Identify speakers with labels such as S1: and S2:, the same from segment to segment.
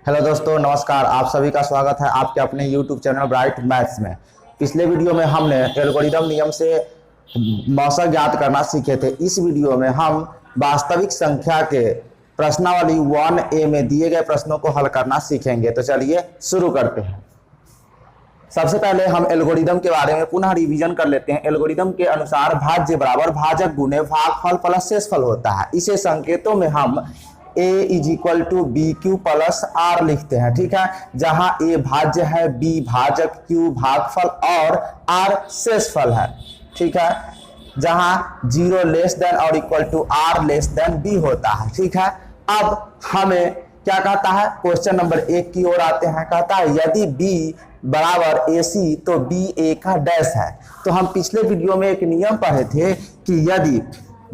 S1: Hello दोस्तों, नमस्कार। आप सभी का स्वागत है आपके अपने YouTube चैनल ब्राइट मैथ्स में। पिछले वीडियो में हमने एल्गोरिदम नियम से मौसा ज्ञात करना सीखे थे। इस वीडियो में हम वास्तविक संख्या के प्रश्नावली 1A में दिए गए प्रश्नों को हल करना सीखेंगे। तो चलिए शुरू करते हैं। सबसे पहले हम एल्गोरिदम के बारे में पुनः रिवीजन कर लेते हैं। एल्गोरिदम के अनुसार भाज्य बराबर भाजक गुने भागफल प्लस शेषफल होता है। इसे संकेतों में हम a is equal to B Q plus R लिखते हैं, ठीक है। जहां a भाज्य है, b भाजक, q भागफल और r शेषफल है, ठीक है। जहां 0 लेस देन और equal to r less than b होता है, ठीक है। अब हमें क्या कहता है, क्वेश्चन नंबर 1 की ओर आते हैं। कहता है यदि b बराबर AC तो b a का डैश है। तो हम पिछले वीडियो में एक नियम पढ़े थे कि यदि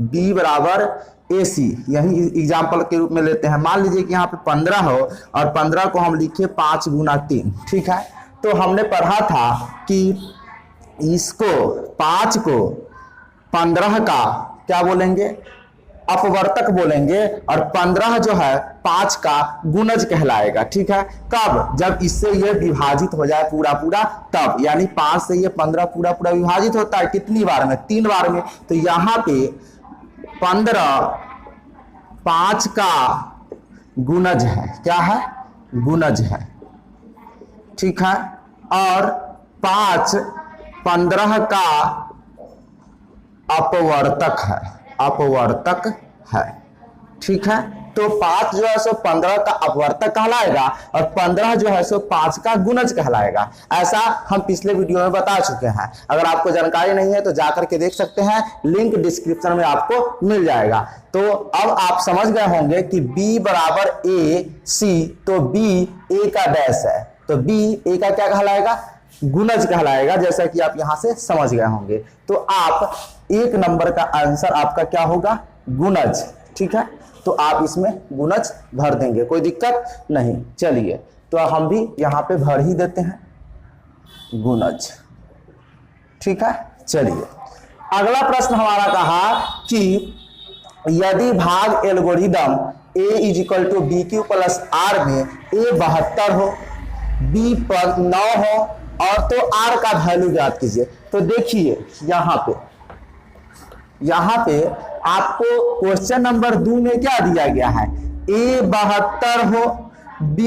S1: b बराबर AC, यही एग्जाम्पल के रूप में लेते हैं। मान लीजिए कि यहाँ पे 15 हो और 15 को हम लिखे 5 गुना 3, ठीक है। तो हमने पढ़ा था कि इसको 5 को 15 का क्या बोलेंगे, अपवर्तक बोलेंगे, और 15 जो है 5 का गुणज कहलाएगा, ठीक है। कब? जब इससे ये विभाजित हो जाए पूरा पूरा, तब। यानी 5 से ये 15 पूरा पूरा विभाजित होता है कितनी बार में? 3 बार में। तो यहाँ पे 15 5 का गुणज है। क्या है? गुणज है, ठीक है। और 5 15 का अपवर्तक है, अपवर्तक है, ठीक है। तो 5 जो है सो 15 का अपवर्तक कहलाएगा और 15 जो है सो 5 का गुणज कहलाएगा। ऐसा हम पिछले वीडियो में बता चुके हैं। अगर आपको जानकारी नहीं है तो जाकर के देख सकते हैं, लिंक डिस्क्रिप्शन में आपको मिल जाएगा। तो अब आप समझ गए होंगे कि b बराबर AC, तो b a का डैश है, तो b a का क्या कहलाएगा? गुणज कहलाएगा, जैसा कि आप यहां से समझ गए होंगे। तो आप 1 नंबर का आंसर आपका क्या होगा? गुणज, ठीक है। तो आप इसमें गुणज भर देंगे, कोई दिक्कत नहीं। चलिए, तो हम भी यहां पे भर ही देते हैं गुणज, ठीक है। चलिए, अगला प्रश्न हमारा कहा कि यदि भाग algorithm a is equal to B Q plus R में a 72 हो, b पर 9 हो और तो r का वैल्यू ज्ञात कीजिए। तो देखिए यहाँ पे आपको क्वेश्चन नंबर 2 में क्या दिया गया है? a 72 हो, b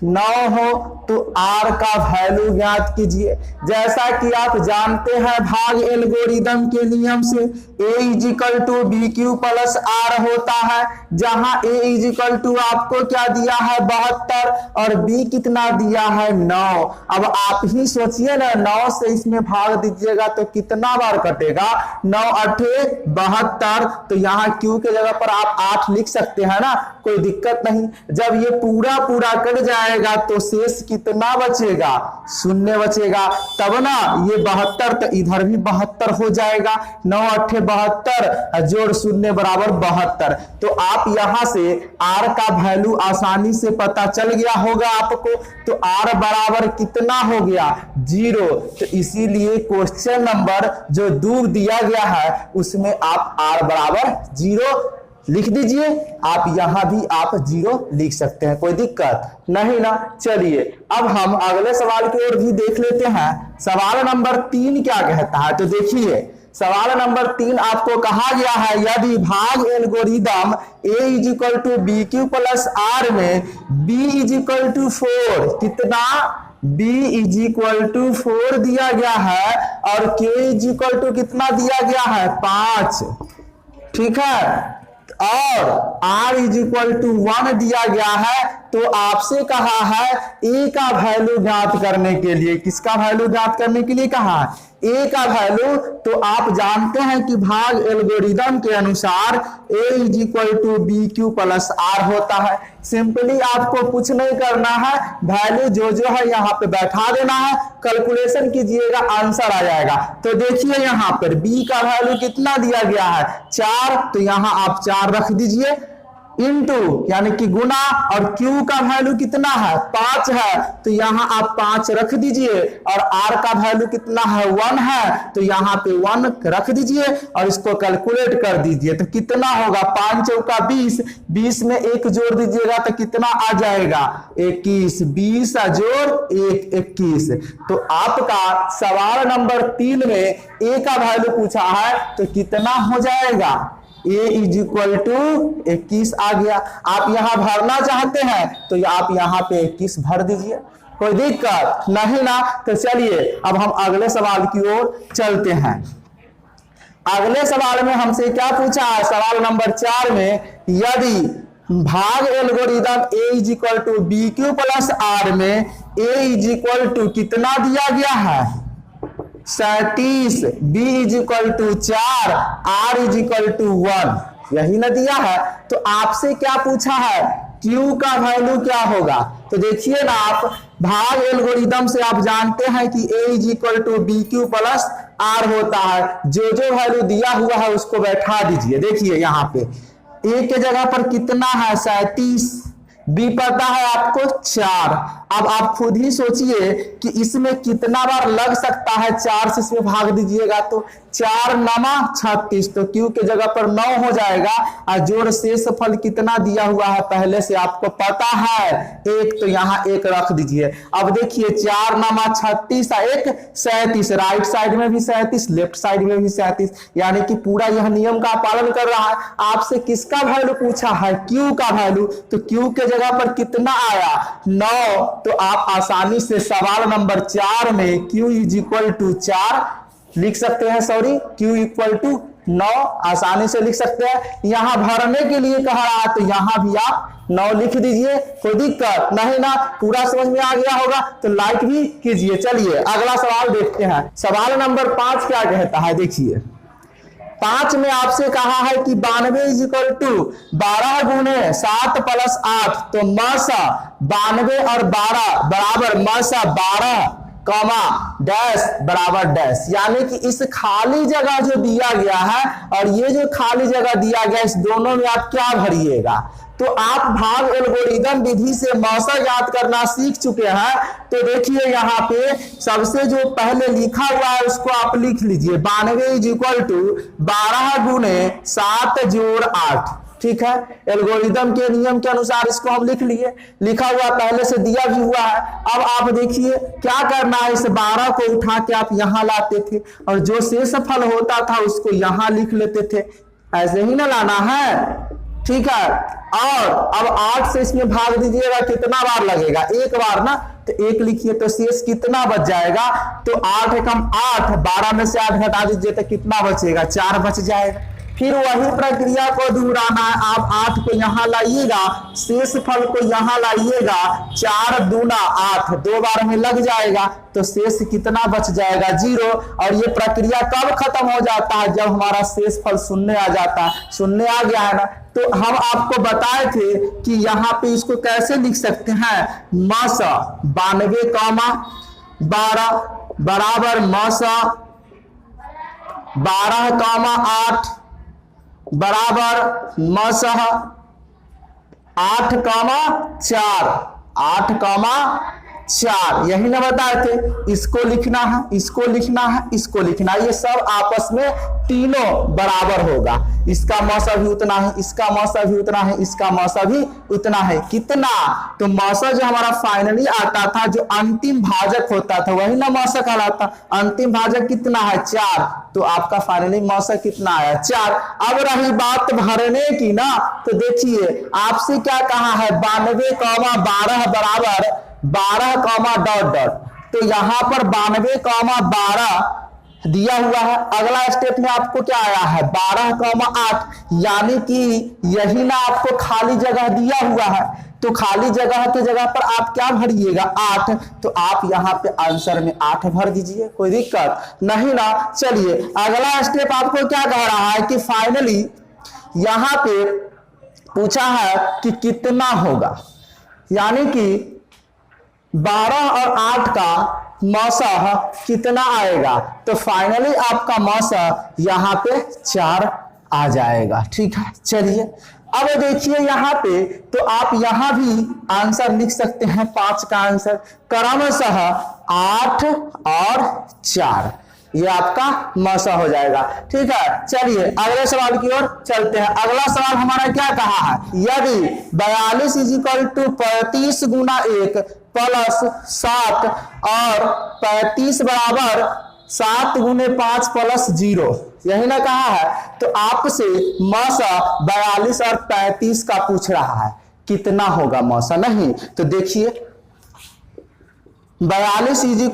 S1: 9 हो, तो r का वैल्यू ज्ञात कीजिए। जैसा कि आप जानते हैं भाग एल्गोरिदम के नियम से a is equal to B Q plus R होता है, जहां a इज इक्वल टू आपको क्या दिया है? 72 और b कितना दिया है? 9। अब आप ही सोचिए ना, 9 से इसमें भाग दीजिएगा तो कितना बार कटेगा? 9 8 72। तो यहाँ q के जगह पर आप 8 लिख सकते हैं ना, कोई दिक्कत नहीं। जब ये पूरा पूरा कट जाएगा तो शेष कितना बचेगा? 0 बचेगा, तब ना ये 72, तो इधर भी 72 हो जाएगा। 9 8 72 जोड़ 0 बराबर 72। तो आप यहां से r का वैल्यू आसानी से पता चल गया होगा आपको। तो r बराबर कितना हो गया? 0। तो इसीलिए क्वेश्चन नंबर जो 2 दिया गया है उसमें आप r बराबर 0 लिख दीजिए। आप यहां भी आप 0 लिख सकते हैं, कोई दिक्कत नहीं ना। चलिए, अब हम अगले सवाल की ओर भी देख लेते हैं। सवाल नंबर 3 क्या कहता है? तो देखिए, सवाल नंबर 3 आपको कहा गया है यदि भाग algorithm a is equal to B Q plus R में b इज इक्वल टू 4, कितना? b इज इक्वल टू 4 दिया गया है और k इज इक्वल टू कितना दिया गया है? 5, ठीक है। और r इज इक्वल टू 1 दिया गया है। तो आपसे कहा है a का वैल्यू ज्ञात करने के लिए। किसका वैल्यू ज्ञात करने के लिए कहा है? a का वैल्यू। तो आप जानते हैं कि भाग एल्गोरिदम के अनुसार a is equal to B Q plus R होता है। सिंपली आपको कुछ नहीं करना है, वैल्यू जो है यहाँ पे बैठा देना है, कैलकुलेशन कीजिएगा, आंसर आ जाएगा। तो देखिए यहाँ पर b का वैल्यू कितना दिया गया है? 4। तो यहाँ आप 4 रख दीजिए इंटू यानी कि गुना, और Q का वैल्यू कितना है 5 है, तो यहाँ आप 5 रख दीजिए, और R का वैल्यू कितना है 1 है, तो यहाँ पे 1 रख दीजिए और इसको कैलकुलेट कर दीजिए। तो कितना होगा 5 चौका 20, 20 में 1 जोड़ दीजिएगा तो कितना आ जाएगा 21, 20 जोड़ 1 21। तो आपका सवाल नंबर 3 में A का वैल्यू पूछा है तो कितना हो जाएगा, A इज इक्वल टू 21 आ गया। आप यहां भरना चाहते हैं तो आप यहां पे 21 भर दीजिए, कोई दिक्कत नहीं ना। तो चलिए अब हम अगले सवाल की ओर चलते हैं। अगले सवाल में हमसे क्या पूछा है, सवाल नंबर 4 में यदि भाग algorithm A is equal to B Q plus R में A इज इक्वल टू कितना दिया गया है 37, B is equal to 4, R is equal to 1, यही ना दिया है। तो आपसे क्या पूछा है Q का वैल्यू क्या होगा। तो देखिए ना, आप भाग एल्गोरिदम से आप जानते हैं कि A is equal to B Q plus R होता है। जो जो वैल्यू दिया हुआ है उसको बैठा दीजिए। देखिए यहाँ पे A के जगह पर कितना है 37, B पता है आपको 4। अब आप खुद ही सोचिए कि इसमें कितना बार लग सकता है, 4 से इसमें भाग दीजिएगा तो 4 9 36, तो Q के जगह पर 9 हो जाएगा। और जोड़ शेष फल कितना दिया हुआ है पहले से आपको पता है 1, तो यहाँ 1 रख दीजिए। अब देखिए 4 9 36 1 37, राइट साइड में भी 37, लेफ्ट साइड में भी 37, यानी कि पूरा यह नियम का पालन कर रहा है। आपसे किसका वैल्यू पूछा है Q का वैल्यू, तो Q के जगह पर कितना आया 9, तो आप आसानी से सवाल नंबर 4 में Q इज इक्वल टू 4 लिख सकते हैं। सॉरी, Q इक्वल टू 9 आसानी से लिख सकते हैं। यहां भरने के लिए कहा रहा है तो यहां भी आप 9 लिख दीजिए, कोई दिक्कत नहीं ना। पूरा समझ में आ गया होगा तो लाइक भी कीजिए। चलिए अगला सवाल देखते हैं। सवाल नंबर 5 क्या कहता है, देखिए 5 में आपसे कहा है कि 92 इज इक्वल टू 12 गुने 7 प्लस 8, तो मसा 92 और 12 बराबर मसा 12 कॉमा डैश बराबर डैश, यानी कि इस खाली जगह जो दिया गया है और ये जो खाली जगह दिया गया इस दोनों में आप क्या भरिएगा। तो आप भाग एल्गोरिदम विधि से मौसा याद करना सीख चुके हैं। तो देखिए यहाँ पे सबसे जो पहले लिखा हुआ है उसको आप लिख लीजिए, 92 इज इक्वल टू 12 गुने 7 जोड़ 8, ठीक है। एल्गोरिदम के नियम के अनुसार इसको हम लिख लिए, लिखा हुआ पहले से दिया भी हुआ है। अब आप देखिए क्या करना है, इस 12 को उठा के आप यहाँ लाते थे और जो शेष फल होता था उसको यहाँ लिख लेते थे, ऐसे ही ना लाना है, ठीक है। और अब 8 से इसमें भाग दीजिएगा, कितना बार लगेगा 1 बार ना, तो 1 लिखिए तो शेष कितना बच जाएगा, तो 8 एकम 8, 12 में से 8 घटा दीजिए तो कितना बचेगा 4 बच जाएगा। फिर वही प्रक्रिया को दोहराना है, आप 8 को यहाँ लाइएगा, शेष फल को यहाँ लाइएगा, 4 दूना 8, 2 बार में लग जाएगा तो शेष कितना बच जाएगा 0। और ये प्रक्रिया कब खत्म हो जाता है, जब हमारा शेष फल 0 आ जाता है। 0 आ गया है ना, तो हम आपको बताए थे कि यहाँ पे इसको कैसे लिख सकते हैं, मसा 92 कॉमा 12 बराबर मसा 12 कॉमा 8 बराबर मसह 8 कॉमा 4, 8 कॉमा 4, यही ना बताए थे। इसको लिखना है, इसको लिखना है, इसको लिखना है, ये सब आपस में तीनों बराबर होगा। इसका मौसा भी उतना है, इसका मौसा भी उतना है, इसका मौसा भी उतना है। कितना, तो मौसा जो हमारा फाइनली आता था, जो अंतिम भाजक होता था वही ना मौसा कहलाता। अंतिम भाजक कितना है 4, तो आपका फाइनली मौसा कितना आया 4। अब रही बात भरने की ना, तो देखिए आपसे क्या कहा है 92 कॉमा 12 बराबर 12 कॉमा डॉट डॉट, तो यहां पर 92 कॉमा 12 दिया हुआ है। अगला स्टेप में आपको क्या आया है 12 कॉमा 8, यानी कि यही ना आपको खाली जगह दिया हुआ है, तो खाली जगह के जगह पर आप क्या भरिएगा 8, तो आप यहाँ पे आंसर में 8 भर दीजिए, कोई दिक्कत नहीं ना। चलिए अगला स्टेप आपको क्या कह रहा है कि फाइनली यहाँ पे पूछा है कि कितना होगा, यानी कि 12 और 8 का मौसा कितना आएगा, तो फाइनली आपका मौसा यहाँ पे 4 आ जाएगा, ठीक है। चलिए अब देखिए यहाँ पे, तो आप यहाँ भी आंसर लिख सकते हैं 5 का आंसर क्रमशः 8 और 4, ये आपका मौसा हो जाएगा। ठीक है, चलिए अगले सवाल की ओर चलते हैं। अगला सवाल हमारा क्या कहा है, यदि 42 = 35 गुना 1 प्लस 7 और 35 बराबर 7 गुने 5 प्लस 0, यही ना कहा है। तो आपसे मौसा 42 और 35 का पूछ रहा है, कितना होगा मौसा, नहीं तो देखिए 42 =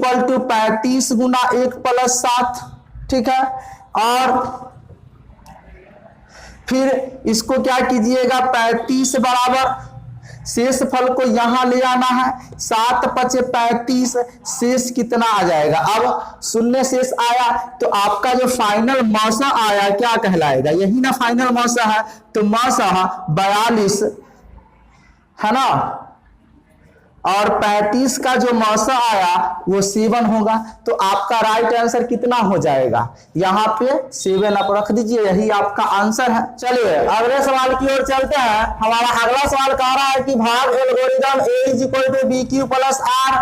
S1: 35 गुना 1 प्लस 7, ठीक है, और फिर इसको क्या कीजिएगा, 35 बराबर शेष फल को यहां ले आना है, 7 × 5 = 35, शेष कितना आ जाएगा, अब शून्य शेष आया तो आपका जो फाइनल मौसा आया क्या कहलाएगा, यही ना फाइनल मौसा है। तो मौसा 42 है ना, और 35 का जो मौसा आया वो 7 होगा। तो आपका राइट आंसर कितना हो जाएगा, यहाँ पे 7 आप रख दीजिए, यही आपका आंसर है। चलिए अगले सवाल की ओर चलते हैं। हमारा अगला सवाल कह रहा है कि भाग एल्गोरिदम A = BQ + R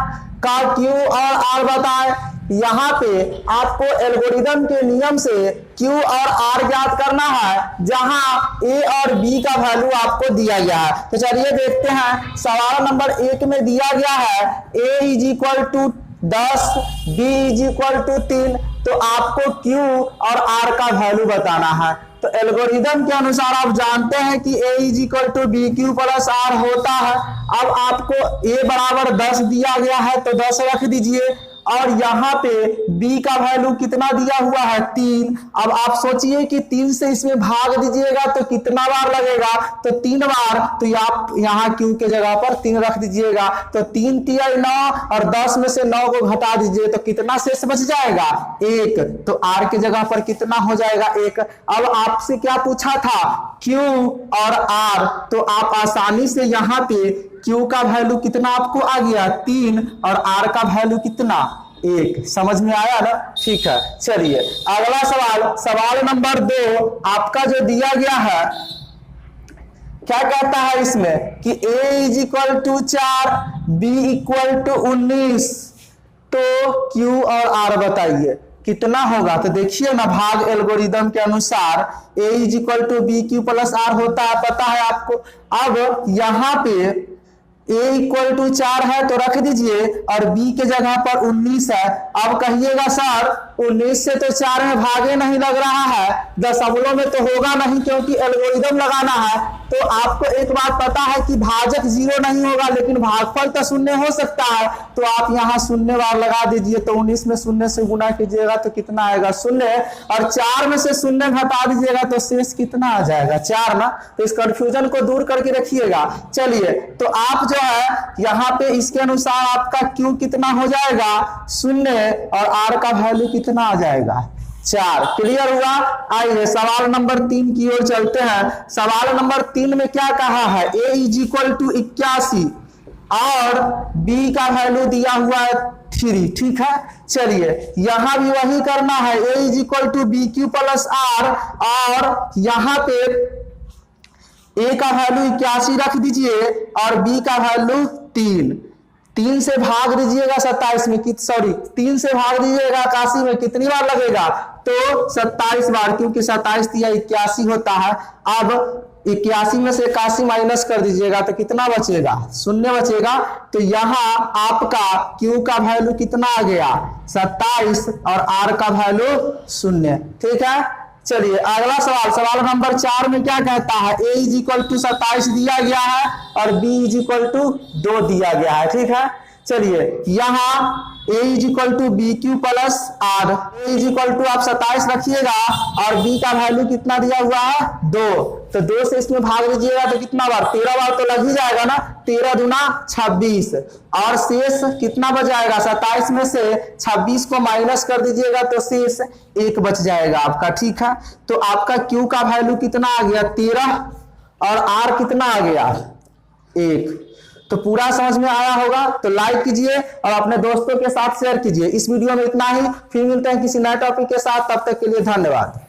S1: का Q और R बताएं। यहाँ पे आपको एल्गोरिदम के नियम से Q और R ज्ञात करना है, जहां A और B का वैल्यू आपको दिया गया है। तो चलिए देखते हैं, सवाल नंबर 1 में दिया गया है A = 10, B = 3, तो आपको Q और R का वैल्यू बताना है। तो एल्गोरिदम के अनुसार आप जानते हैं कि A = BQ + R होता है। अब आपको A बराबर 10 दिया गया है तो 10 रख दीजिए, और यहाँ पे B का वैल्यू कितना दिया हुआ है, 3। अब आप सोचिए कि 3 से इसमें भाग दीजिएगा तो कितना बार लगेगा, तो 3 बार। तो आप यहाँ Q के जगह पर 3 रख दीजिएगा, तो 3 × 3 = 9, और 10 में से 9 को घटा दीजिए तो कितना शेष बच जाएगा, 1। तो R के जगह पर कितना हो जाएगा, 1। अब आपसे क्या पूछा था, Q और R, तो आप आसानी से यहाँ पे Q का वैल्यू कितना आपको आ गया, 3, और R का वैल्यू कितना, 1। समझ में आया ना, ठीक है। चलिए अगला सवाल, सवाल नंबर 2 आपका जो दिया गया है, क्या कहता है इसमें कि A = 4, B = 19, तो Q और R बताइए कितना होगा। तो देखिए ना, भाग एल्गोरिदम के अनुसार A = BQ + R होता है, पता है आपको। अब यहाँ पे A = 4 है तो रख दीजिए, और B के जगह पर 19 है। अब कहिएगा सर 19 से तो 4 में भागे नहीं लग रहा है, दशमलव में तो होगा नहीं क्योंकि एल्गोरिदम लगाना है। तो आपको एक बात पता है कि भाजक 0 नहीं होगा, लेकिन भागफल तो 0 हो सकता है। तो आप यहाँ 0 बार लगा दीजिए, तो 19 में 0 से गुना कीजिएगा तो कितना आएगा, 0, और 4 में से 0 घटा दीजिएगा तो शेष कितना आ जाएगा, 4 ना। तो इस कंफ्यूजन को दूर करके रखिएगा। चलिए तो आप जो है यहाँ पे इसके अनुसार आपका Q कितना हो जाएगा, 0, और R का वैल्यू कितना आ जाएगा, 4। क्लियर हुआ। आइए सवाल नंबर 3 की ओर चलते हैं। सवाल नंबर 3 में क्या कहा है, A = 81 और B का वैल्यू दिया हुआ है 3, ठीक है। चलिए यहां भी वही करना है, A = BQ + R, और यहाँ पे A का वैल्यू 81 रख दीजिए, और B का वैल्यू 3। 3 से भाग दीजिएगा 27 में, 3 से भाग दीजिएगा 81 में, कितनी बार लगेगा, तो 27 बार, क्योंकि 27 × 3 = 81 होता है। अब 81 में से 81 माइनस कर दीजिएगा तो कितना बचेगा, 0 बचेगा। तो यहाँ आपका Q का वैल्यू कितना आ गया, 27, और R का वैल्यू 0, ठीक है। चलिए अगला सवाल, सवाल नंबर 4 में क्या कहता है, A = 27 दिया गया है और B = 2 दिया गया है, ठीक है। चलिए यहाँ A = BQ + R, A आप 27 रखिएगा, और B का वैल्यू कितना दिया हुआ है, 2। तो 2 से इसमें भाग दीजिएगा तो कितना बार, 13 बार तो लग ही जाएगा ना, 13 दूना 26, और शेष कितना बच जाएगा, 27 में से 26 को माइनस कर दीजिएगा तो शेष 1 बच जाएगा आपका, ठीक है। तो आपका Q का वैल्यू कितना आ गया, 13, और R कितना आ गया, 1। तो पूरा समझ में आया होगा तो लाइक कीजिए और अपने दोस्तों के साथ शेयर कीजिए। इस वीडियो में इतना ही, फिर मिलते हैं किसी नए टॉपिक के साथ, तब तक के लिए धन्यवाद।